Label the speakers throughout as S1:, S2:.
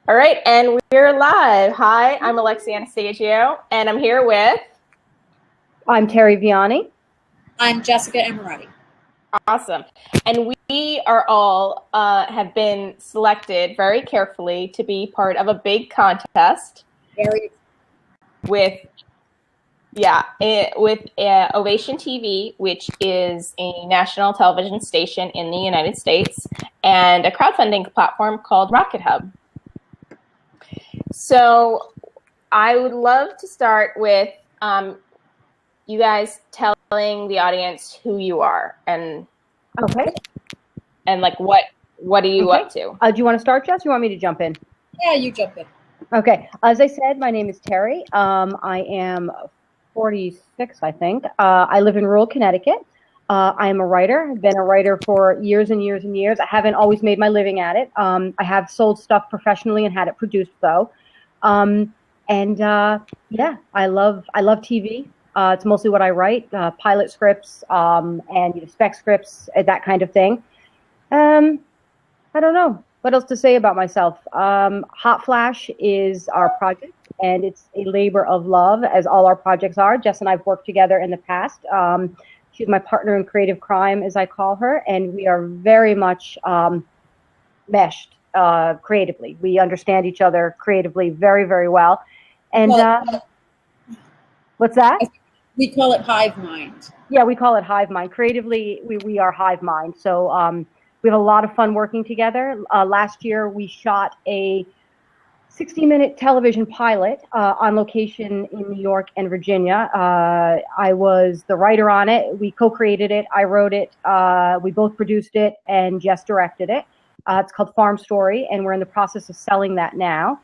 S1: All right, and we're live. Hi, I'm Alexia Anastasio, and I'm here with
S2: I'm Terri Viani.
S3: I'm Jessica Ammirati.
S1: awesome, and we are all have been selected very carefully to be part of a big contest
S3: Very
S1: with Ovation TV, which is a national television station in the United States, and a crowdfunding platform called Rocket Hub. So I would love to start with you guys telling the audience who you are and
S2: Okay.
S1: like what are you
S2: Okay.
S1: up to?
S2: Do you want to start, Jess? Or you want me to jump in?
S3: Yeah, you jump in.
S2: Okay. As I said, my name is Terri. I am 46, I think. I live in rural Connecticut. I am a writer. I've been a writer for years and years and years. I haven't always made my living at it. I have sold stuff professionally and had it produced, though. Yeah, I love TV. It's mostly what I write, pilot scripts, and spec scripts, that kind of thing. I don't know what else to say about myself. Hot Flash is our project, and it's a labor of love, as all our projects are. Jess and I've worked together in the past. She's my partner in creative crime, as I call her, and we are very much meshed creatively. We understand each other creatively very, very well. And what's that?
S3: We call it hive mind.
S2: Yeah, we call it hive mind. Creatively, we are hive mind. So we have a lot of fun working together. Last year, we shot a 60-minute television pilot on location in New York and Virginia. I was the writer on it. We co-created it. I wrote it. We both produced it, and Jess directed it. It's called Farm Story, and we're in the process of selling that now.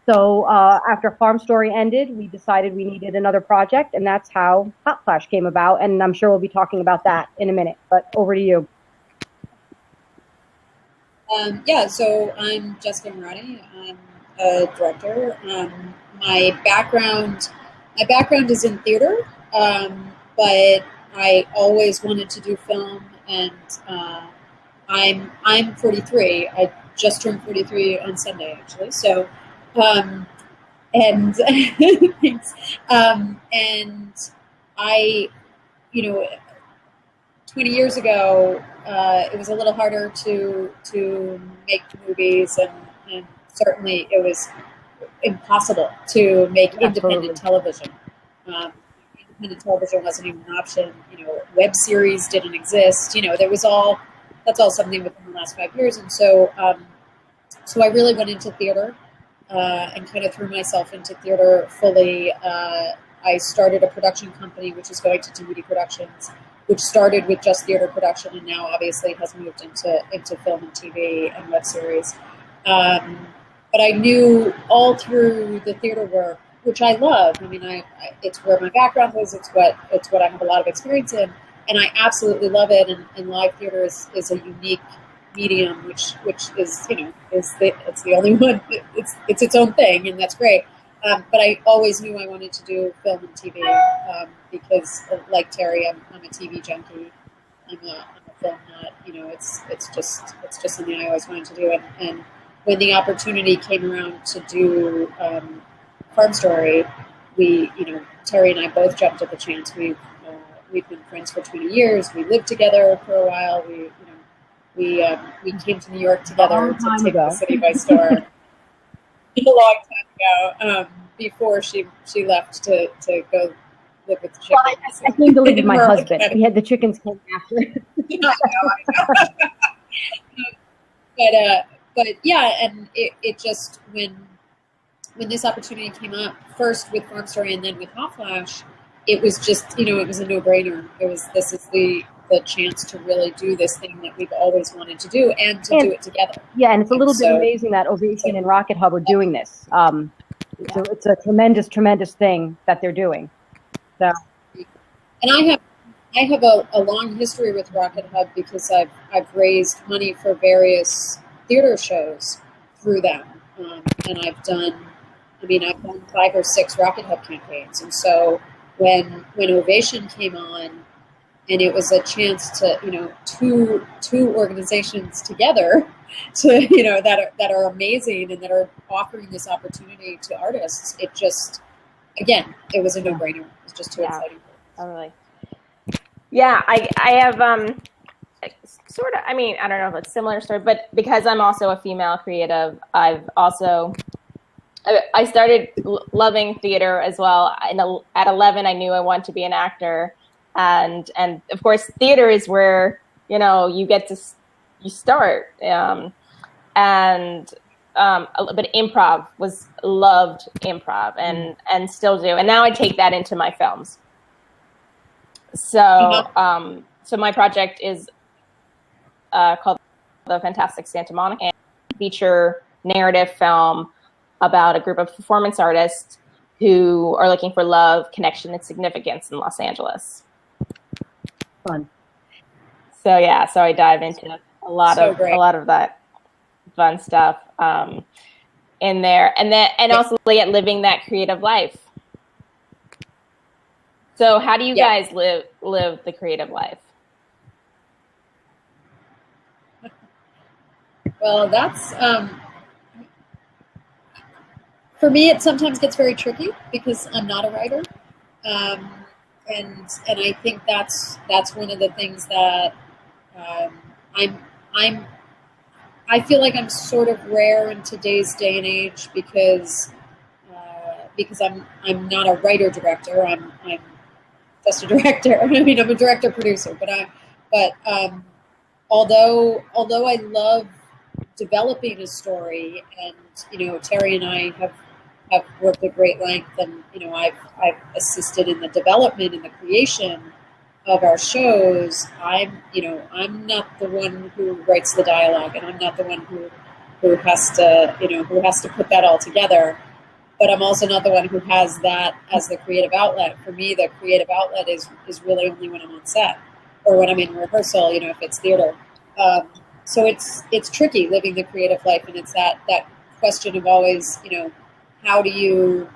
S2: So after Farm Story ended, we decided we needed another project, and that's how Hot Flash came about. And I'm sure we'll be talking about that in a minute. But over to you.
S3: So I'm Jessica Ammirati. I'm a director. My background is in theater, but I always wanted to do film, and I'm 43. I just turned 43 on Sunday, actually. So, and thanks. And I, 20 years ago, it was a little harder to make movies, and certainly it was impossible to make independent television. Independent television wasn't even an option. Web series didn't exist. That's all something within the last 5 years, and so I really went into theater and kind of threw myself into theater fully. I started a production company, which is going to DVD Productions, which started with just theater production and now obviously has moved into film and TV and web series. But I knew all through the theater work, which I love. I mean, it's where my background is. It's what I have a lot of experience in, and I absolutely love it. And live theater is a unique medium, which is it's the only one. It's its own thing, and that's great. But I always knew I wanted to do film and TV because, like Terri, I'm a TV junkie. I'm a film nut. It's just something I always wanted to do. And when the opportunity came around to do Farm Story, Terri and I both jumped at the chance. We've been friends for 20 years. We lived together for a while. We came to New York together to take the city by storm. A long time ago, before she left to go live with the chickens.
S2: Well, I came to live with my husband. We had the chickens came after.
S3: I know. But yeah, and it just when this opportunity came up, first with Farm Story and then with Hot Flash, it was just it was a no-brainer. This is the chance to really do this thing that we've always wanted to do and do it together.
S2: Yeah, and it's a little bit amazing that Ovation and Rocket Hub are doing this. It's a tremendous, tremendous thing that they're doing. So,
S3: and I have a long history with Rocket Hub because I've raised money for various theater shows through them, and I've done 5 or 6 Rocket Hub campaigns, and so when Ovation came on. And it was a chance to, two organizations together to that are amazing and that are offering this opportunity to artists. It just, again, it was a no-brainer. It was just too exciting.
S1: Totally. Yeah, I have sort of, I mean, I don't know if it's a similar story, but because I'm also a female creative, I started loving theater as well. At 11, I knew I wanted to be an actor, and of course, theater is where you get to start. But loved improv and still do, and now I take that into my films. So so my project is called the Fantastic Santa Monaco, and feature narrative film about a group of performance artists who are looking for love, connection, and significance in Los Angeles.
S2: Fun.
S1: So I dive into a lot of that fun stuff in there, and also living that creative life. So how do you guys live the creative life?
S3: Well, that's for me. It sometimes gets very tricky because I'm not a writer, and I think that's one of the things that I feel like I'm sort of rare in today's day and age because I'm not a writer director. I'm just a director. I mean, I'm a director producer, but although I love developing a story, and Terri and I have worked at great length, and I've assisted in the development and the creation of our shows. I'm not the one who writes the dialogue, and I'm not the one who has to put that all together. But I'm also not the one who has that as the creative outlet. For me, the creative outlet is really only when I'm on set or when I'm in rehearsal, if it's theater. So it's tricky living the creative life, and it's that question of always, how do you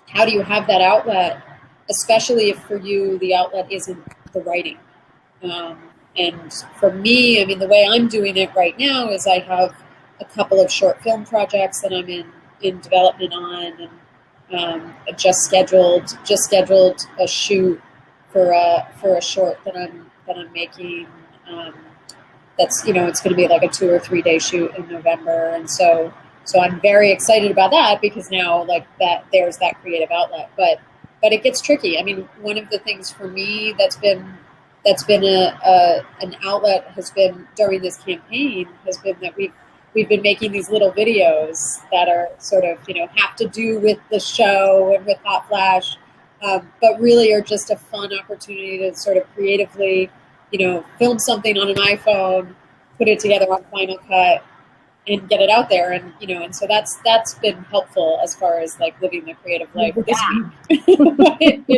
S3: have that outlet, especially if for you the outlet isn't the writing. And for me, I mean, the way I'm doing it right now is I have a couple of short film projects that I'm in development on, and just scheduled a shoot for a short that I'm making. That's it's going to be like a 2 or 3 day shoot in November, and so I'm very excited about that because now there's that creative outlet. But it gets tricky. I mean, one of the things for me that's been an outlet has been during this campaign has been that we've been making these little videos that are sort of have to do with the show and with Hot Flash, but really are just a fun opportunity to sort of creatively film something on an iPhone, put it together on Final Cut, and get it out there. And and so that's been helpful as far as living the creative life this week.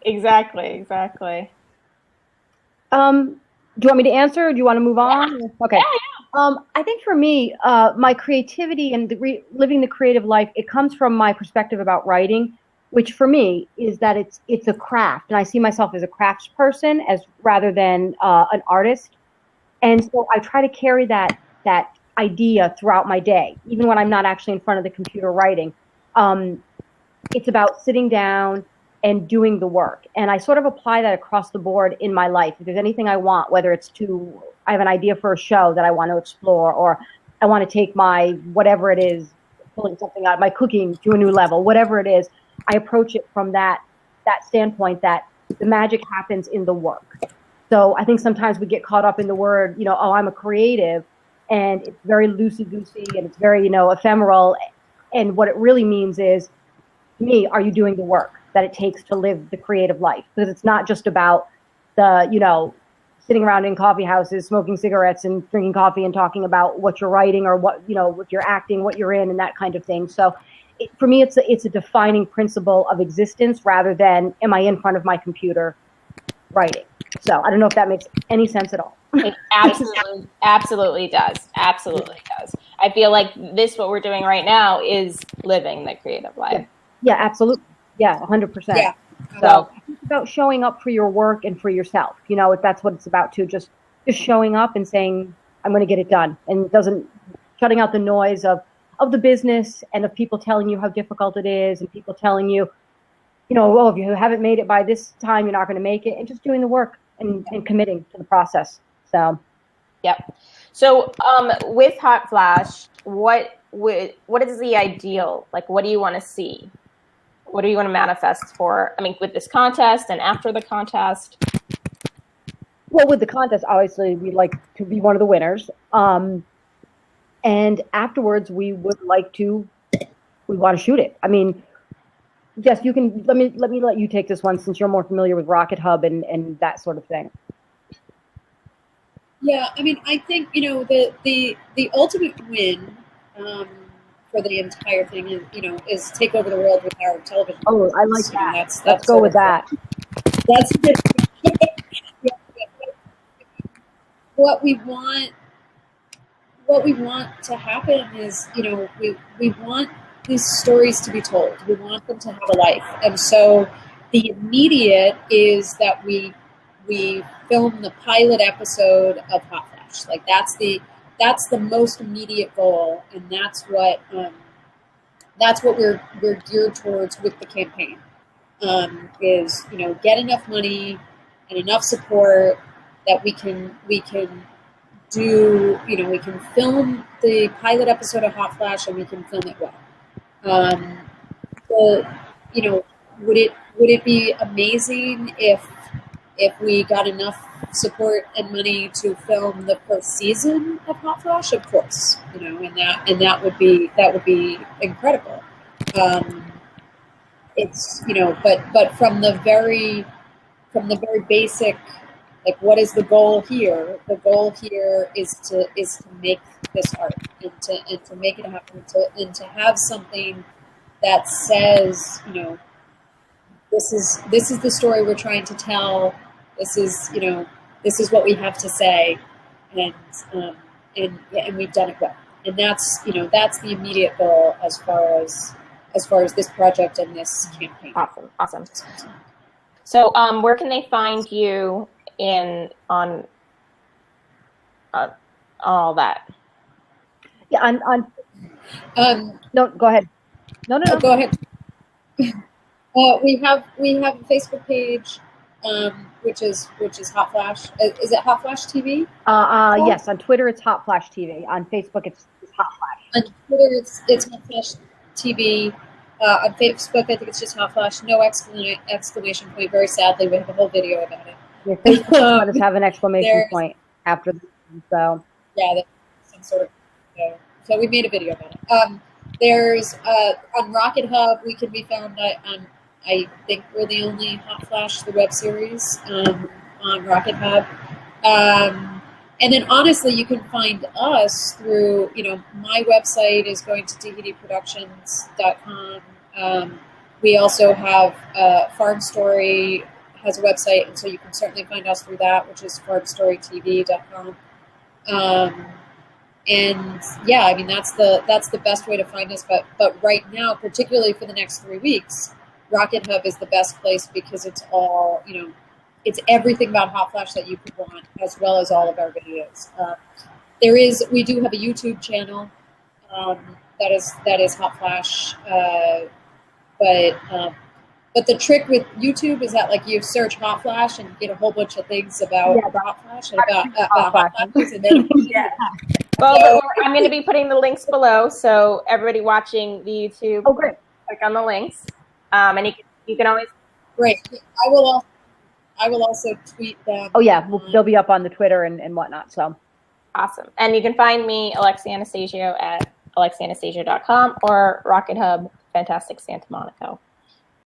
S1: Exactly.
S2: Do you want me to answer, or do you want to move on?
S1: Yeah.
S2: Okay.
S1: Yeah.
S2: I think for me, my creativity and living the creative life, it comes from my perspective about writing, which for me is that it's a craft, and I see myself as a crafts person rather than an artist. And so I try to carry that idea throughout my day, even when I'm not actually in front of the computer writing. It's about sitting down and doing the work. And I sort of apply that across the board in my life. If there's anything I want, whether it's I have an idea for a show that I want to explore, or I want to take my, whatever it is, pulling something out, my cooking to a new level, whatever it is, I approach it from that standpoint that the magic happens in the work. So I think sometimes we get caught up in the word, oh, I'm a creative, and it's very loosey-goosey and it's very, ephemeral. And what it really means is, to me, are you doing the work that it takes to live the creative life? Because it's not just about the, sitting around in coffee houses, smoking cigarettes and drinking coffee and talking about what you're writing or what you're acting, what you're in, and that kind of thing. So for me, it's a defining principle of existence rather than am I in front of my computer writing. So I don't know if that makes any sense at all.
S1: It absolutely does. Absolutely does. I feel like what we're doing right now is living the creative life.
S2: Yeah, absolutely. Yeah, 100%.
S3: Yeah.
S2: So it's about showing up for your work and for yourself. That's what it's about too. Just showing up and saying, I'm going to get it done. And it doesn't, shutting out the noise of the business and of people telling you how difficult it is and people telling you, you know, well, if you haven't made it by this time, you're not going to make it, and just doing the work and committing to the process. So.
S1: Yep. So with Hot Flash, what is the ideal? Like, what do you want to see? What do you want to manifest for? I mean, with this contest and after the contest?
S2: Well, with the contest, obviously, we'd like to be one of the winners. And afterwards, we want to shoot it. I mean, Jess, you can, let me let you take this one since you're more familiar with Rocket Hub and that sort of thing.
S3: Yeah, I mean, I think, you know, the ultimate win for the entire thing is, you know, is take over the world with our television.
S2: Oh, I like
S3: that.
S2: You know,
S3: that's
S2: Let's go with that.
S3: That's what we want. What we want to happen is, you know, we want these stories to be told. We want them to have a life, and so the immediate is that we film the pilot episode of Hot Flash. Like that's the most immediate goal, and that's what we're geared towards with the campaign. Is, you know, get enough money and enough support that we can do, you know, we can film the pilot episode of Hot Flash and we can film it well. So, you know, would it be amazing if we got enough support and money to film the first season of Hot Flash? Of course, you know, and that would be incredible. It's, you know, but from the very basic, like, what is the goal here? The goal here is to make this art and to make it happen, and to have something that says, you know, this is the story we're trying to tell. This is, you know, this is what we have to say, and we've done it well. And that's, you know, that's the immediate goal as far as this project and this campaign.
S1: Awesome. So, where can they find you on all that?
S2: Yeah, on no, go ahead. No.
S3: Go ahead. We have a Facebook page, which is Hot Flash. Is it Hot Flash TV?
S2: Yes. On Twitter, it's Hot Flash TV. On Facebook, it's Hot Flash.
S3: On Twitter, it's Hot Flash TV. On Facebook, I think it's just Hot Flash. No exclamation point. Very sadly, we have a whole video about it.
S2: Your Facebook let us have an exclamation point after the so.
S3: Yeah, that's some sort of. So we made a video about it. There's on Rocket Hub, we can be found on. I think we're the only Hot Flash, the web series, on Rocket Hub. And then, honestly, you can find us through, you know, my website is going to tahitiproductions.com. We also have Farm Story has a website, and so you can certainly find us through that, which is farmstorytv.com. And yeah, I mean, that's the best way to find us. But right now, particularly for the next 3 weeks, Rocket Hub is the best place because it's all, you know, it's everything about Hot Flash that you could want, as well as all of our videos. We do have a YouTube channel that is Hot Flash, but the trick with YouTube is that, like, you search Hot Flash and you get a whole bunch of things about Hot Flash and about Hot Flashes, and then
S1: Well, I'm going to be putting the links below, so everybody watching the YouTube,
S2: great.
S1: Click on the links, and you can always.
S3: Great. I will also tweet them.
S2: Oh yeah, they'll be up on the Twitter and whatnot. So
S1: awesome. And you can find me, Alexia Anastasio, at alexianastasio.com or Rocket Hub, Fantastic Santa Monaco.